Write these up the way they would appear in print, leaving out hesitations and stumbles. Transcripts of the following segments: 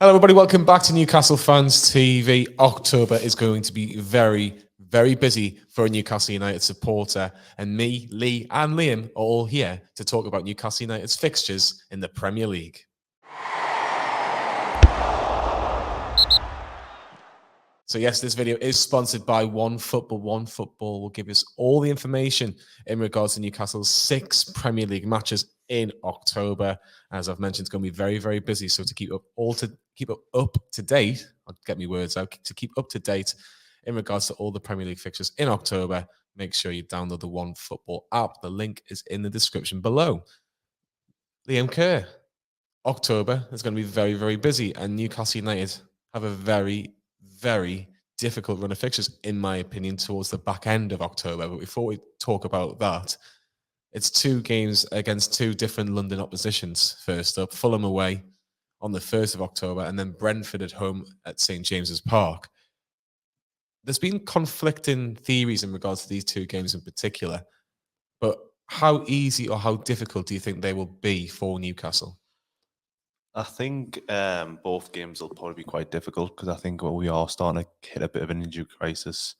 Hello, everybody. Welcome back to Newcastle Fans TV. October is going to be very, very busy for a Newcastle United supporter. And me, Lee, and Liam are all here to talk about Newcastle United's fixtures in the Premier League. So yes, this video is sponsored by OneFootball. OneFootball will give us all the information in regards to Newcastle's 6 Premier League matches in October. As I've mentioned, it's going to be very, very busy. So to keep up to date, I'll get my words out, to keep up to date in regards to all the Premier League fixtures in October, make sure you download the OneFootball app. The link is in the description below. Liam Kerr, October is going to be very, very busy, and Newcastle United have a very, very difficult run of fixtures, in my opinion, towards the back end of October. But before we talk about that, it's 2 games against 2 different London oppositions. First up, Fulham away on the 1st of October, and then Brentford at home at St. James's Park. There's been conflicting theories in regards to these 2 games in particular, but how easy or how difficult do you think they will be for Newcastle? I think both games will probably be quite difficult because I think we are starting to hit a bit of an injury crisis.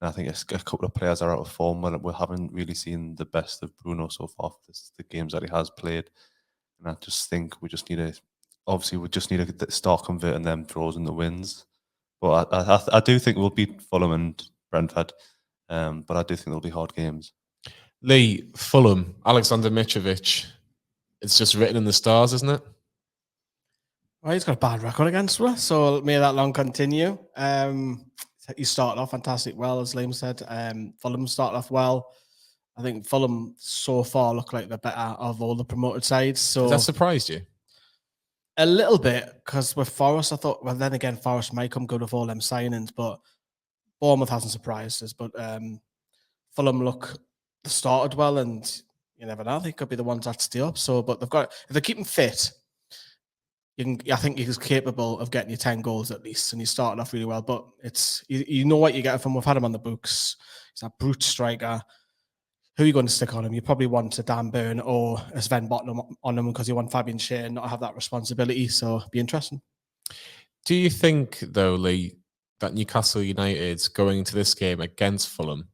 And I think a couple of players are out of form. We haven't really seen the best of Bruno so far for the games that he has played. And I just think we just need to start converting them draws into wins. But I do think we'll beat Fulham and Brentford. But I do think they'll be hard games. Lee, Fulham, Alexander Mitrovic, it's just written in the stars, isn't it? Well, he's got a bad record against us, so may that long continue. He started off fantastic well, as Liam said. Fulham started off well. I think Fulham so far look like the better of all the promoted sides. So has that surprised you? A little bit, because with Forest, I thought, well, then again, Forest might come good with all them signings, but Bournemouth hasn't surprised us. But Fulham started well, and you never know, they could be the ones that stay up. So, but if they keep him fit, I think he's capable of getting you 10 goals at least, and he started off really well. But it's you know what you get from. We've had him on the books. He's a brute striker. Who are you going to stick on him? You probably want a Dan Burn or a Sven Bottom on him because you want Fabian Schär not have that responsibility. So it'll be interesting. Do you think, though, Lee, that Newcastle United going into this game against Fulham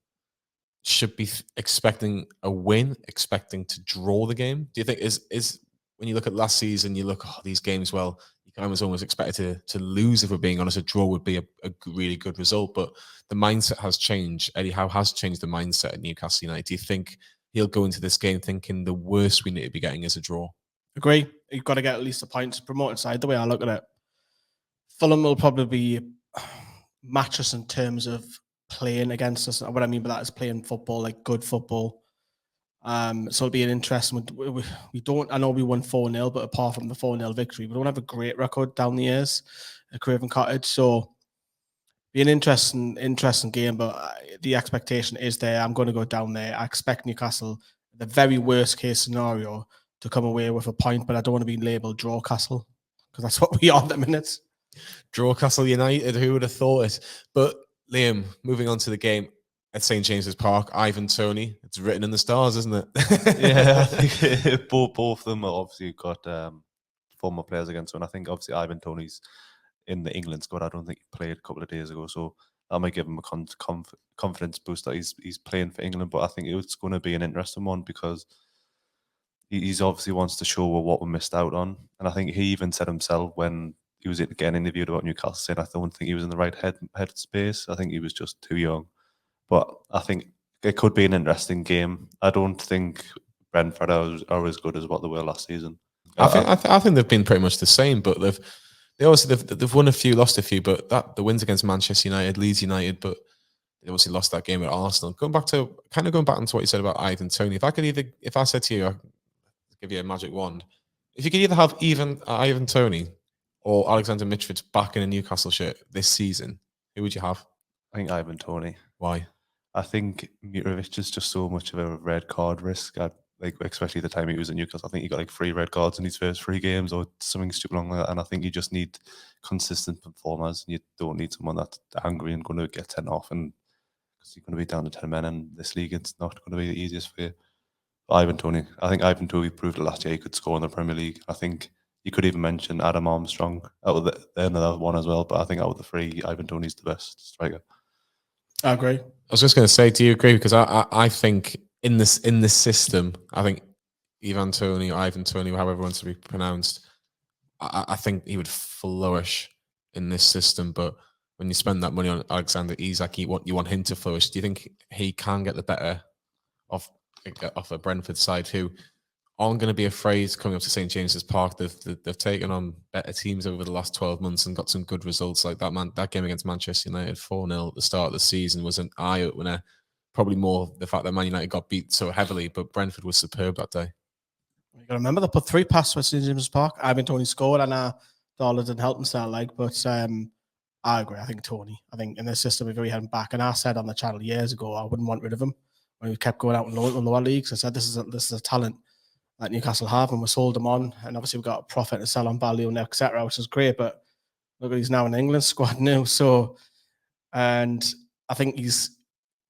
should be expecting a win, expecting to draw the game? Do you think is when you look at last season, you look at these games, well, you can almost expect it to lose, if we're being honest. A draw would be a really good result, but the mindset has changed. Eddie Howe has changed the mindset at Newcastle United. Do you think he'll go into this game thinking the worst we need to be getting is a draw? Agree. You've got to get at least a point to promote inside, the way I look at it. Fulham will probably match us in terms of playing against us. What I mean by that is playing football, like good football. So it'll be an interesting. We don't. I know we won 4-0, but apart from the 4-0 victory, we don't have a great record down the years at Craven Cottage. So be an interesting game. But the expectation is there. I'm going to go down there. I expect Newcastle, the very worst case scenario, to come away with a point. But I don't want to be labelled Draw Castle, because that's what we are at the minute. Draw Castle United. Who would have thought it? But Liam, moving on to the game at St. James's Park, Ivan Toney. It's written in the stars, isn't it? Yeah, I think both of them are obviously got former players against them. And I think obviously Ivan Toney's in the England squad. I don't think he played a couple of days ago, so that might give him a confidence boost that he's playing for England. But I think it's going to be an interesting one because he's obviously wants to show what we missed out on. And I think he even said himself when he was getting interviewed about Newcastle, saying, I don't think he was in the right head space. I think he was just too young. But I think it could be an interesting game. I don't think Brentford are as good as what they were last season. I think they've been pretty much the same, but they've won a few, lost a few. But the wins against Manchester United, Leeds United, but they obviously lost that game at Arsenal. Going back into what you said about Ivan Toney, if I said to you, I'll give you a magic wand, if you could either have Ivan Toney or Alexander Mitrovic back in a Newcastle shirt this season, who would you have? I think Ivan Toney. Why? I think Mitrovic is just so much of a red card risk. Especially the time he was at Newcastle, I think he got like 3 red cards in his first 3 games or something stupid like that. And I think you just need consistent performers. And you don't need someone that's angry and going to get 10 off. And because you're going to be down to 10 men in this league, it's not going to be the easiest for you. Ivan Toney. I think Ivan Toney proved it last year he could score in the Premier League. I think you could even mention Adam Armstrong out of another one as well. But I think out of the three, Ivan Toney's the best striker. I agree. I was just going to say, do you agree? Because I think in this system, I think Ivan Toney, however it wants to be pronounced, I think he would flourish in this system. But when you spend that money on Alexander Isak, you want him to flourish. Do you think he can get the better of a Brentford side who aren't going to be afraid coming up to St James's Park? They've taken on better teams over the last 12 months and got some good results. Like that game against Manchester United 4-0 at the start of the season was an eye opener. Probably more the fact that Man United got beat so heavily, but Brentford was superb that day. You got to remember they put 3 past St James's Park. Ivan Toney scored, and Dollar didn't help himself. But I agree. I think Toney. I think in this system we've already had him back, and I said on the channel years ago I wouldn't want rid of him when he kept going out in lower leagues. I said this is a talent that Newcastle have, and we sold him on, and obviously we've got a profit to sell on value and etc., which is great. But look, he's now in the England squad now, and I think he's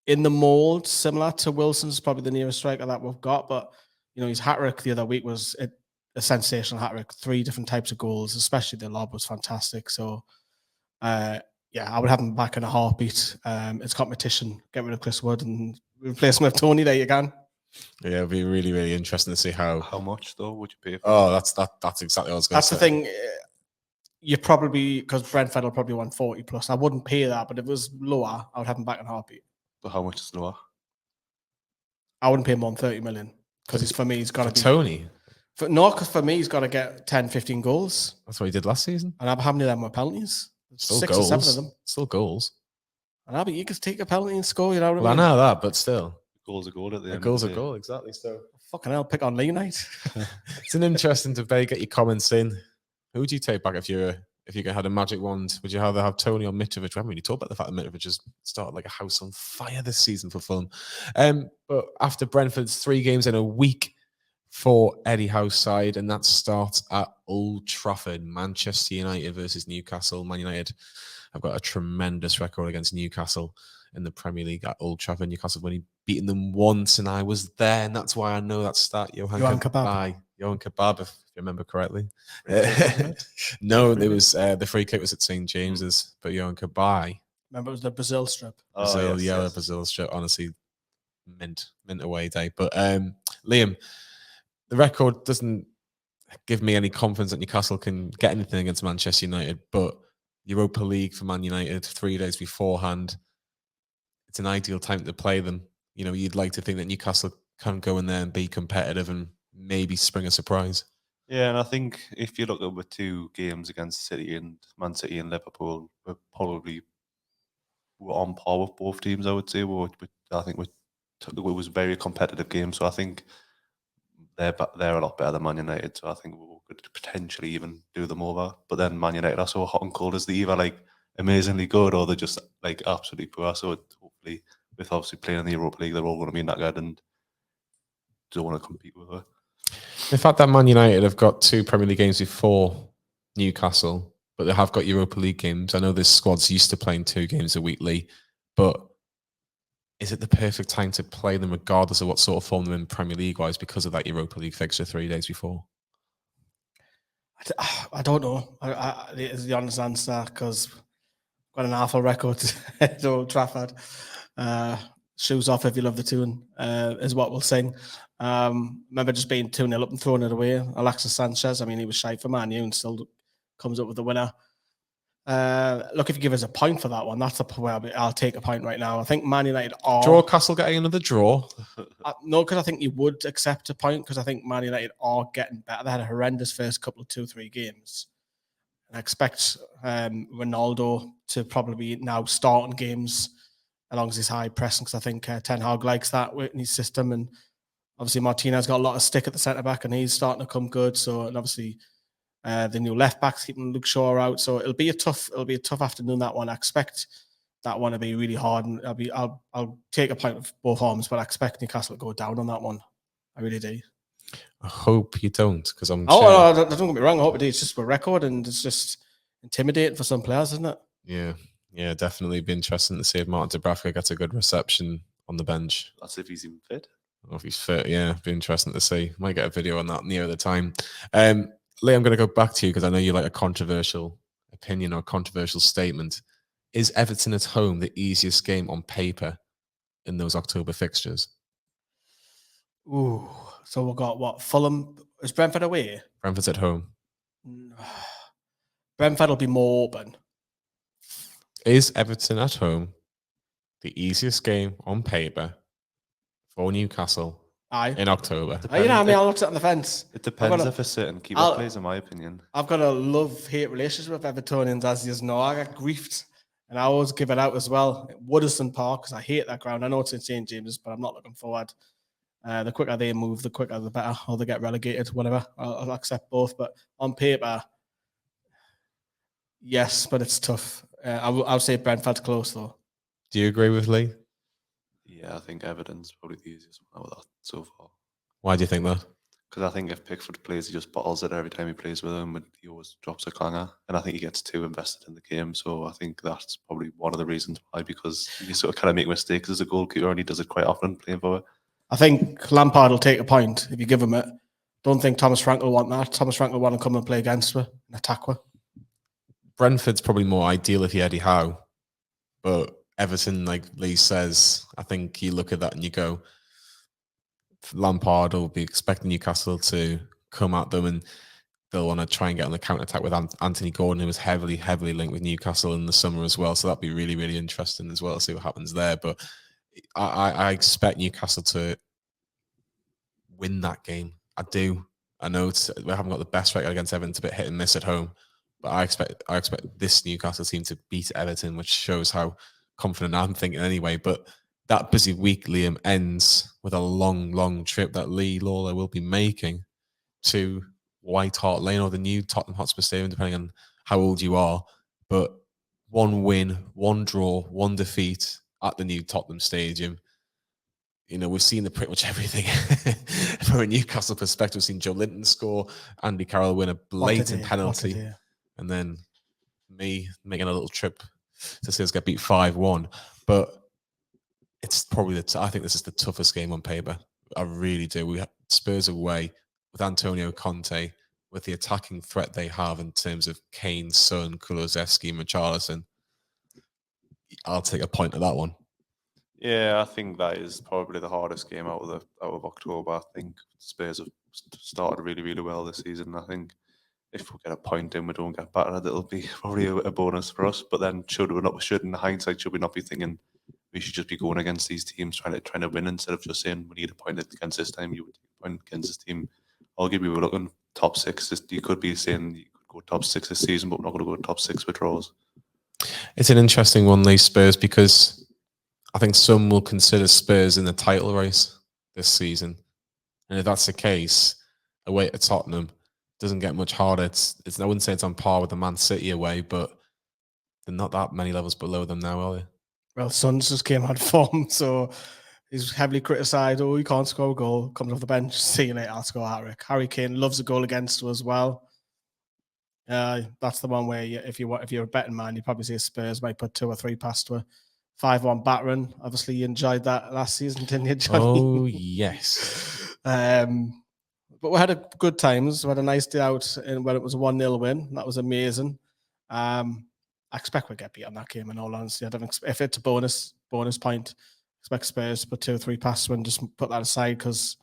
in the mould similar to Wilson's, probably the nearest striker that we've got. But his hat-trick the other week was a sensational hat-trick, 3 different types of goals, especially the lob was fantastic. So I would have him back in a heartbeat. It's competition. Get rid of Chris Wood and replace him with Toney. There you can. Yeah, it'll be really, really interesting to see how much though would you pay for? Oh, that's exactly what I was going to say. That's the thing. You probably, because Brentford will probably want 40 plus. I wouldn't pay that, but if it was lower, I would have him back in a heartbeat. But how much is lower? I wouldn't pay more than 30 million because for me, he's got to be Toney. Because for me, he's got to get 10, 15 goals. That's what he did last season. And how many of them were penalties? Still 6 goals. or 7 of them. Still goals. And but you could take a penalty and score. You know what I Well, mean? I know that, but still, goal's a goal at the end. A goal's a goal, exactly. So fucking hell, pick on Lee Knight. It's an interesting debate. Get your comments in. Who would you take back if you had a magic wand? Would you rather have Toney or Mitrovic? We haven't really talked about the fact that Mitrovic just started like a house on fire this season for Fulham. But after Brentford's 3 games in a week for Eddie Howe's side, and that starts at Old Trafford. Manchester United versus Newcastle. Man United have got a tremendous record against Newcastle in the Premier League at Old Trafford. Newcastle have only beaten them once, and I was there, and that's why I know that start. Johan Kebab, if you remember correctly. No, it was the free kick was at St James's, but Johan Kebab. Remember, it was the Brazil strip. Brazil strip. Honestly, mint away day. But Liam, the record doesn't give me any confidence that Newcastle can get anything against Manchester United, but Europa League for Man United 3 days beforehand, it's an ideal time to play them. You'd like to think that Newcastle can go in there and be competitive and maybe spring a surprise. Yeah, and I think if you look at the 2 games against City and Man City and Liverpool, we're on par with both teams, I would say. I think it was a very competitive game, so I think they're a lot better than Man United, so I think we could potentially even do them over. But then Man United are so hot and cold, as they either like amazingly good or they're just like absolutely poor. So hopefully, with obviously playing in the Europa League, they're all going to be that good and don't want to compete with her. The fact that Man United have got 2 Premier League games before Newcastle, but they have got Europa League games. I know this squad's used to playing 2 games a week, Lee, but is it the perfect time to play them regardless of what sort of form they're in Premier League-wise because of that Europa League fixture 3 days before? I don't know. Is the honest answer, because got an awful record at Old Trafford. Shoes off if you love the tune, is what we'll sing. Remember just being 2-0 up and throwing it away. Alexis Sanchez, he was shy for Man U and still comes up with the winner. Look, if you give us a point for that one, that's where I'll take a point right now. I think Man United are... Draw Castle getting another draw? No, because I think you would accept a point, because I think Man United are getting better. They had a horrendous first couple of 2-3 games. And I expect Ronaldo to probably be now starting games along with his high pressing, because I think Ten Hag likes that in his system. And obviously Martinez got a lot of stick at the centre-back and he's starting to come good. So, and obviously... the new left backs keeping Luke Shaw out, so it'll be a tough afternoon, that one. I expect that one to be really hard, and I'll take a point of both arms, but I expect Newcastle to go down on that one. I really do. I hope you don't, because I'm. No, don't get me wrong. I hope it is. It's just a record, and it's just intimidating for some players, isn't it? Yeah, definitely be interesting to see if Martin Dubravka gets a good reception on the bench. That's if he's even fit. Or if he's fit, yeah, be interesting to see. Might get a video on that near the time. Lee, I'm going to go back to you because I know you like a controversial opinion or a controversial statement. Is Everton at home the easiest game on paper in those October fixtures? Ooh, so we've got what? Fulham. Is Brentford away? Brentford's at home. Brentford will be more open. Is Everton at home the easiest game on paper for Newcastle Aye. in October? You know, I mean, I looked at on the fence. It depends if a certain keeper plays, in my opinion. I've got a love-hate relationship with Evertonians, as you know. I get griefed, and I always give it out as well. Woodison Park, because I hate that ground. I know it's in St James's, but I'm not looking forward. The quicker they move, the quicker the better, or they get relegated, whatever. I'll accept both, but on paper, yes, but it's tough. I'll say Brentford's close, though. Do you agree with Lee? Yeah, I think Everton's probably the easiest one out of that so far. Why do you think that? Because I think if Pickford plays, he just bottles it every time he plays with him, and he always drops a clanger. And I think he gets too invested in the game. So I think that's probably one of the reasons why, because you sort of kind of make mistakes as a goalkeeper, and he does it quite often playing for it. I think Lampard will take a point if you give him it. Don't think Thomas Frank will want that. Thomas Frank will want to come and play against her and attack her. Brentford's probably more ideal if you Eddie Howe, but Everton, like Lee says, I think you look at that and you go, Lampard will be expecting Newcastle to come at them, and they'll want to try and get on the counter attack with Anthony Gordon, who was heavily linked with Newcastle in the summer as well. So that'd be really, really interesting as well to see what happens there. But I expect Newcastle to win that game. I do. I know we haven't got the best record against Everton. It's a bit hit and miss at home, but I expect this Newcastle team to beat Everton, which shows how confident I'm thinking anyway. But that busy week, Liam, ends with a long trip that Lee Lawler will be making to White Hart Lane, or the new Tottenham Hotspur Stadium, depending on how old you are. But one win, one draw, one defeat at the new Tottenham Stadium. You know, we've seen pretty much everything from a Newcastle perspective. We've seen Joe Linton score, Andy Carroll win a blatant penalty, and then me making a little trip to see us get beat 5-1. But it's probably I think this is the toughest game on paper. I really do. We have Spurs away with Antonio Conte, with the attacking threat they have in terms of Kane, Son, Kulusevski, Richarlison. I'll take a point at that one. Yeah, I think that is probably the hardest game out of October. I think Spurs have started really well this season. I think if we get a point in, we don't get battered, it'll be probably a bonus for us. But then in hindsight, should we not be thinking we should just be going against these teams trying to win, instead of just saying we need a point against this time, you would take a point against this team. Arguably, we're looking top six. You could be saying you could go top six this season, but we're not going to go top six with draws. It's an interesting one, these Spurs, because I think some will consider Spurs in the title race this season. And if that's the case, away at Tottenham doesn't get much harder. I wouldn't say it's on par with the Man City away, but they're not that many levels below them now, are they? Well, Son's just came out of form, so he's heavily criticised. Oh, you can't score a goal. Comes off the bench. See you later, I'll score a hat-trick. Harry Kane loves a goal against us as well. That's the one where if you're a betting man, you probably say Spurs might put 2 or 3 past her. 5-1 battering. Obviously, you enjoyed that last season, didn't you, Johnny? Oh, yes. But we had a good times. We had a nice day out when it was a 1-0 win. That was amazing. I expect we'll get beat on that game, in all honesty. I don't if it's a bonus point, I expect Spurs to put 2 or 3 past and just put that aside, because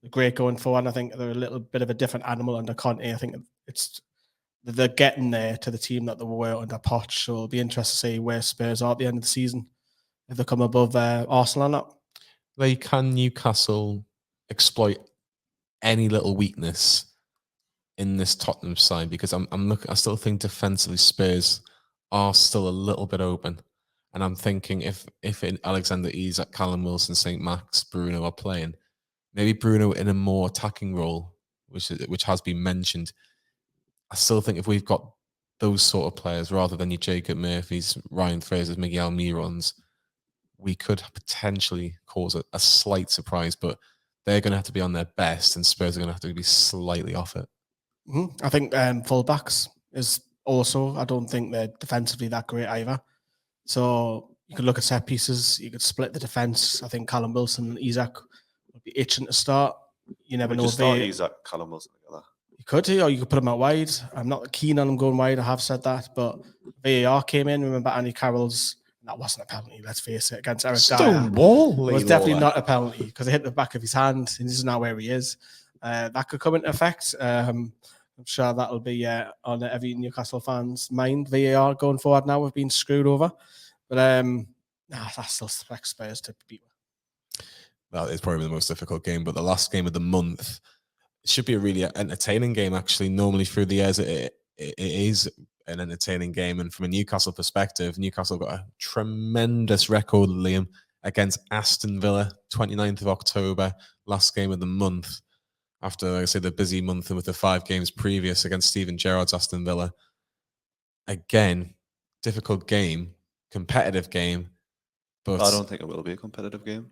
they're great going forward. I think they're a little bit of a different animal under Conte. I think they're getting there to the team that they were under Poch. So it'll be interesting to see where Spurs are at the end of the season, if they come above Arsenal or not. Can Newcastle exploit any little weakness in this Tottenham side? Because I still think defensively Spurs are still a little bit open, and I'm thinking if Alexander Isak, Callum Wilson, St. Max, Bruno are playing, maybe Bruno in a more attacking role, which has been mentioned. I still think if we've got those sort of players rather than your Jacob Murphys, Ryan Frasers, Miguel Almirons, we could potentially cause a slight surprise, but they're going to have to be on their best, and Spurs are going to have to be slightly off it. I think fullbacks is also, I don't think they're defensively that great either. So you could look at set pieces, you could split the defence. I think Callum Wilson and Isak would be itching to start. You never know. Just start Isak, Callum Wilson together. You could do, or you could put him out wide. I'm not keen on him going wide. I have said that, but VAR came in. Remember Andy Carroll's? That wasn't a penalty. Let's face it. Against Eric Dyer, Stonewall. it was definitely not a penalty because it hit the back of his hand, and this is not where he is. That could come into effect. I'm sure that'll be on every Newcastle fan's mind. VAR going forward now, we've been screwed over, but I still expect Spurs to beat. That is probably the most difficult game, but the last game of the month. It should be a really entertaining game, actually. Normally through the years, it is an entertaining game. And from a Newcastle perspective, Newcastle got a tremendous record, Liam, against Aston Villa, 29th of October, last game of the month. After, like I say, the busy month and with the 5 games previous against Steven Gerrard's Aston Villa. Again, difficult game, competitive game. But I don't think it will be a competitive game.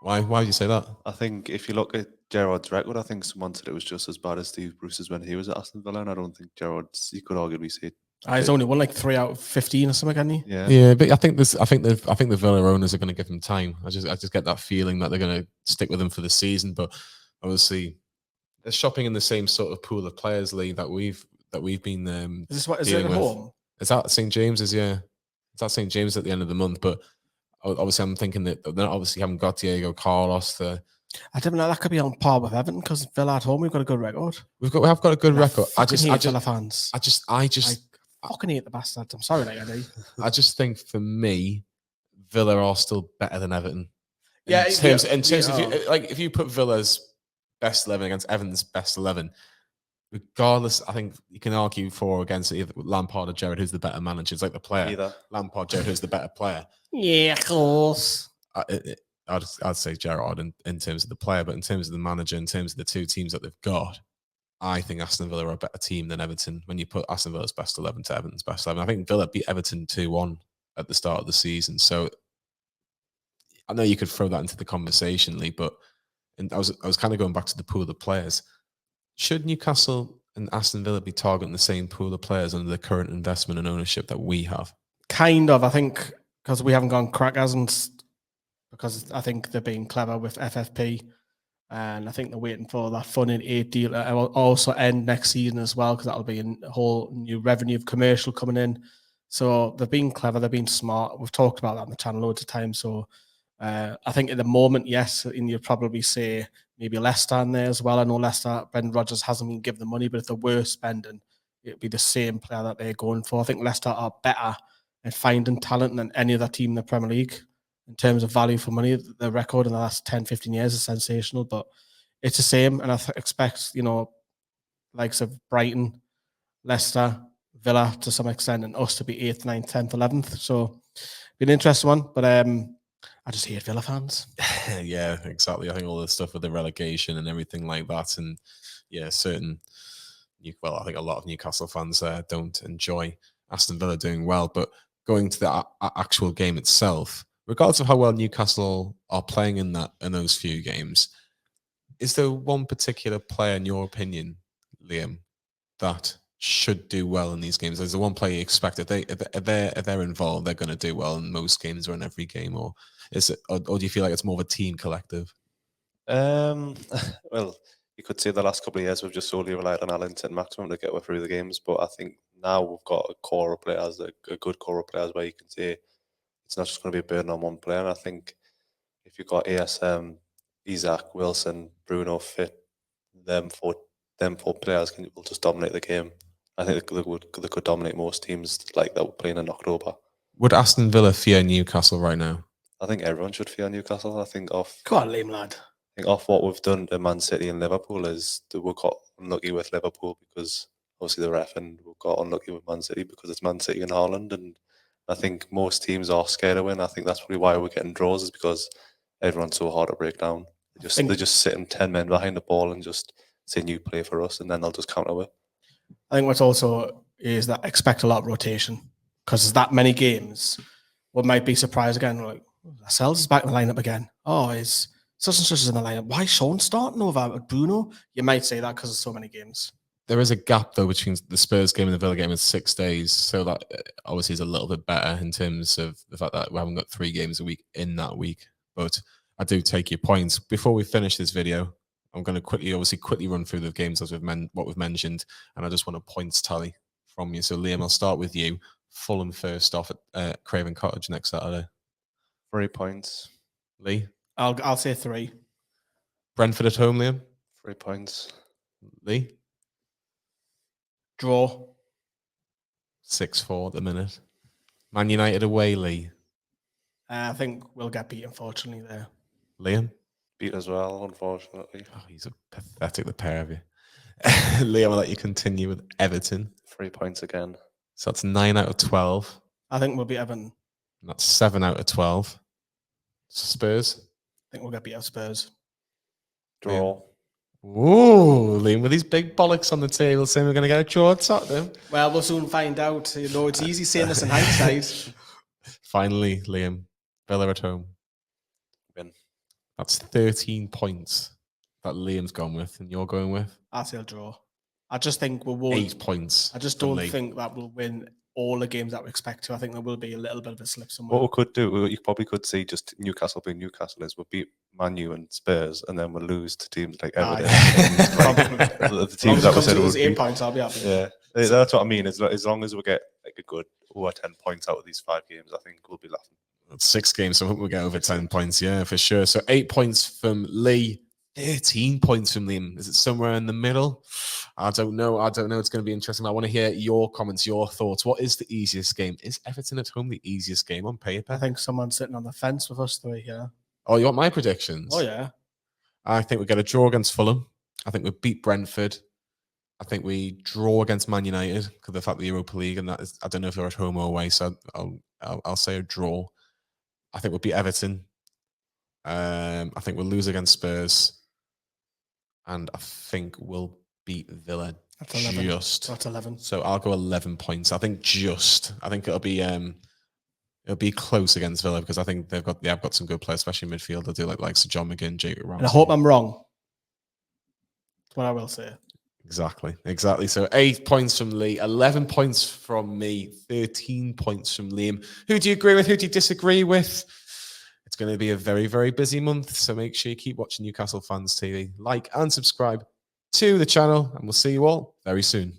Why would you say that? I think if you look at Gerrard's record, I think someone said it was just as bad as Steve Bruce's when he was at Aston Villa, and I don't think Gerrard's. You could arguably say he's only won like 3 out of 15 or something, hasn't he? Yeah, but I think the Villa owners are going to give him time. I just get that feeling that they're going to stick with him for the season. But obviously, they're shopping in the same sort of pool of players, Lee, that we've been. Is it at home? Is that St James's? Yeah, it's at St James at the end of the month, but. Obviously, I'm thinking that they obviously haven't got Diego Carlos. I don't know. That could be on par with Everton because Villa at home, we've got a good record. We have got a good record. I hate Villa fans. I fucking hate the bastards. I'm sorry, like I do. I just think for me, Villa are still better than Everton. In terms, if you put Villa's best 11 against Everton's best 11. Regardless, I think you can argue for or against either Lampard or Gerrard, who's the better manager. It's like the player. Either. Lampard, Gerrard, who's the better player. Yeah, of course. I'd say Gerrard in terms of the player, but in terms of the manager, in terms of the 2 teams that they've got, I think Aston Villa are a better team than Everton. When you put Aston Villa's best 11 to Everton's best 11, I think Villa beat Everton 2-1 at the start of the season. So I know you could throw that into the conversation, Lee, but I was kind of going back to the pool of players. Should Newcastle and Aston Villa be targeting the same pool of players under the current investment and ownership that we have? Kind of, I think, because we haven't gone crackers, and because I think they're being clever with FFP, and I think they're waiting for that funding aid deal to also end next season as well, because that'll be a whole new revenue of commercial coming in. So they've been clever, they've been smart. We've talked about that on the channel loads of times. So I think at the moment, yes, and you'd probably say maybe Leicester in there as well. I know Leicester, Brendan Rodgers hasn't been given the money, but if they were spending, it'd be the same player that they're going for. I think Leicester are better at finding talent than any other team in the Premier League in terms of value for money. The record in the last 10, 15 years is sensational, but it's the same. And I expect, likes of Brighton, Leicester, Villa to some extent, and us to be 8th, 9th, 10th, 11th. So be an interesting one, but I just hate Villa fans. Yeah, exactly. I think all the stuff with the relegation and everything like that, and yeah, I think a lot of Newcastle fans don't enjoy Aston Villa doing well. But going to the actual game itself, regardless of how well Newcastle are playing in those few games, is there one particular player, in your opinion, Liam, that should do well in these games? Is there one player you expect if they're involved, they're going to do well in most games or in every game, or do you feel like it's more of a team collective? Well, you could say the last couple of years we've just solely relied on our saint-maximin to get through the games, but I think now we've got a core of players, a good core of players, where you can say it's not just going to be a burden on one player. And I think if you've got ASM, Isaac, Wilson, Bruno fit, them four players will just dominate the game. I think they could dominate most teams like that were playing in October. Would Aston Villa fear Newcastle right now? I think everyone should fear Newcastle. I think Go on, lame lad. I think off what we've done to Man City and Liverpool is that we got unlucky with Liverpool because obviously the ref, and we got unlucky with Man City because it's Man City and Haaland. And I think most teams are scared to win. I think that's probably why we're getting draws, is because everyone's so hard to break down. They're just sitting 10 men behind the ball and just saying, you play for us, and then they'll just counter it. I think what's also is that expect a lot of rotation, because there's that many games. We might be surprised again, like, Lascelles is back in the lineup again. Oh, is such and such is in the lineup. Why is Sean starting over Bruno? You might say that because there's so many games. There is a gap, though, between the Spurs game and the Villa game in 6 days. So that obviously is a little bit better in terms of the fact that we haven't got 3 games a week in that week. But I do take your points. Before we finish this video, I'm going to quickly run through the games as what we've mentioned, and I just want a points tally from you. So Liam, I'll start with you. Fulham first off at Craven Cottage next Saturday. 3 points. Lee? I'll say 3. Brentford at home, Liam? 3 points. Lee? Draw. 6-4 at the minute. Man United away, Lee? I think we'll get beat, unfortunately, there. Liam? Beat as well, unfortunately. Oh, he's a pathetic, the pair of you. Liam, I'll let you continue with Everton. 3 points again. So that's 9 out of 12. I think we'll beat Everton. And that's 7 out of 12. Spurs? I think we'll get beat out Spurs. Draw. Ooh, Liam with these big bollocks on the table saying we're going to get a draw at Tottenham. Well, we'll soon find out. You know, it's easy saying this in hindsight. Finally, Liam, Villa at home. Win. That's 13 points that Liam's gone with and you're going with. I'll say a draw. I just think we won't. 8 points. I just don't think that we'll win all the games that we expect to. I think there will be a little bit of a slip somewhere. What we could do, you probably could see just Newcastle being Newcastle is we'll beat Man U and Spurs, and then we'll lose to teams like Everton. The teams that we said would 8 points, I'll be happy. Yeah, that's what I mean. As long as we get like a good over 10 points out of these 5 games, I think we'll be laughing. That's 6 games, so I hope we'll get over 10 points. Yeah, for sure. So 8 points from Lee, 13 points from Liam. Is it somewhere in the middle? I don't know. It's going to be interesting. I want to hear your comments, your thoughts. What is the easiest game? Is Everton at home the easiest game on paper? I think someone's sitting on the fence with us 3 here. Oh, you want my predictions? Oh, yeah. I think we get a draw against Fulham. I think we beat Brentford. I think we draw against Man United because of the fact the Europa League, and that is, I don't know if they're at home or away, so I'll say a draw. I think we'll beat Everton. I think we'll lose against Spurs. And I think we'll beat Villa. That's 11. Just. That's 11. So I'll go 11 points. I think it'll be close against Villa because I think they've got some good players, especially in midfield. They'll do like Sir John McGinn, Jacob Ramsey. And I hope I'm wrong. That's what I will say. Exactly. So 8 points from Lee, 11 points from me, 13 points from Liam. Who do you agree with? Who do you disagree with? It's going to be a very, very busy month. So make sure you keep watching Newcastle Fans TV. Like and subscribe to the channel, and we'll see you all very soon.